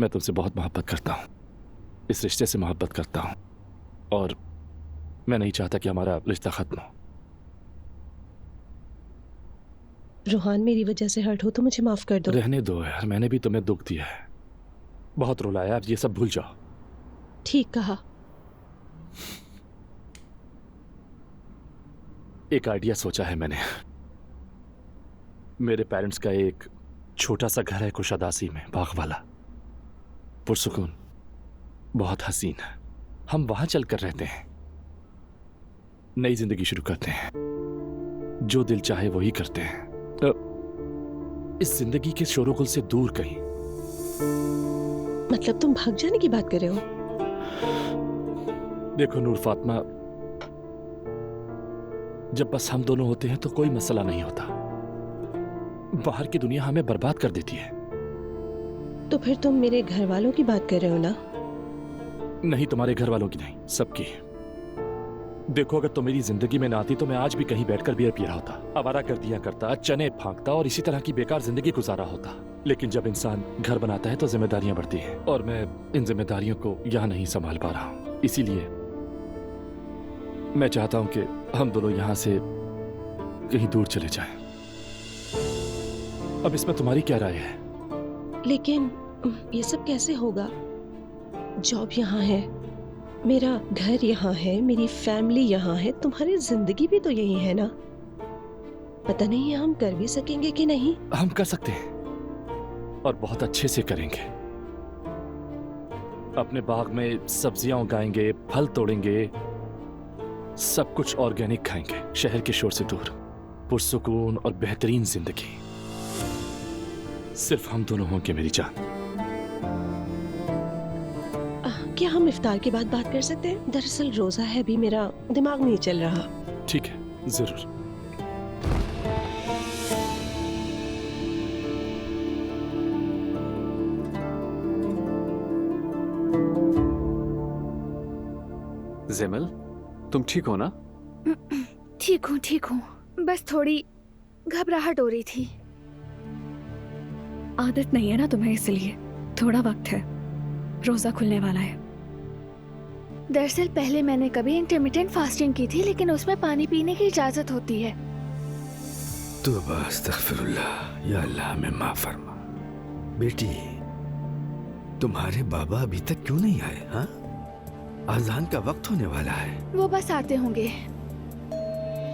मैं तुमसे बहुत मोहब्बत करता हूँ, इस रिश्ते से मोहब्बत करता हूँ, और मैं नहीं चाहता कि हमारा रिश्ता खत्म हो। रोहान, मेरी वजह से हर्ट हो तो मुझे माफ कर दो। रहने दो यार, मैंने भी तुम्हें दुख दिया है, बहुत रुलाया, अब ये सब भूल जाओ। ठीक कहा। एक आइडिया सोचा है मैंने। मेरे पेरेंट्स का एक छोटा सा घर है कुशादासी में, बाग वाला, पुरसुकून, बहुत हसीन है। हम वहां चलकर रहते हैं, नई जिंदगी शुरू करते हैं, जो दिल चाहे वही करते हैं, इस जिंदगी के शोरगुल से दूर कहीं। मतलब तुम भाग जाने की बात कर रहे हो? देखो नूर फातिमा, जब बस हम दोनों होते हैं तो कोई मसला नहीं होता, बाहर की दुनिया हमें बर्बाद कर देती है। तो फिर तुम मेरे घर वालों की बात कर रहे हो ना? नहीं, तुम्हारे घर वालों की नहीं, सबकी। देखो, अगर तुम मेरी जिंदगी में ना आती तो मैं आज भी कहीं बैठकर बियर पी रहा होता, आवारा गर्दियां करता, चने फांकता और इसी तरह की बेकार जिंदगी गुजारा होता। लेकिन जब इंसान घर बनाता है तो जिम्मेदारियां बढ़ती हैं, और मैं इन जिम्मेदारियों को यहां नहीं संभाल पा रहा हूं। इसीलिए मैं चाहता हूं कि हम दोनों यहां से कहीं दूर चले जाएं। अब इसमें तुम्हारी क्या राय है? लेकिन ये सब कैसे होगा? जॉब यहाँ है, मेरा घर यहाँ है, मेरी फैमिली यहाँ है, तुम्हारी जिंदगी भी तो यही है ना? पता नहीं हम कर भी सकेंगे कि नहीं। हम कर सकते हैं, और बहुत अच्छे से करेंगे। अपने बाग में सब्जियां उगाएंगे, फल तोड़ेंगे, सब कुछ ऑर्गेनिक खाएंगे, शहर के शोर से दूर, पुरसुकून और बेहतरीन जिंदगी। सिर्फ हम दोनों होंगे मेरी जान। क्या हम इफ्तार के बाद बात कर सकते हैं? दरअसल रोजा है, अभी मेरा दिमाग नहीं चल रहा। ठीक है, जरूर। ज़ेमल, तुम ठीक हो ना? ठीक हूँ, बस थोड़ी घबराहट हो रही थी। आदत नहीं है ना तुम्हें, इसलिए थोड़ा वक्त है, रोजा खुलने वाला है। दरअसल पहले मैंने कभी इंटरमिटेंट फास्टिंग की थी, लेकिन उसमें पानी पीने की इजाजत होती है। तौबा अस्तगफिरुल्लाह, या अल्लाह हमें माफ फरमा। बेटी, तुम्हारे बाबा अभी तक क्यों नहीं आए? हाँ, अजान का वक्त होने वाला है। वो बस आते होंगे।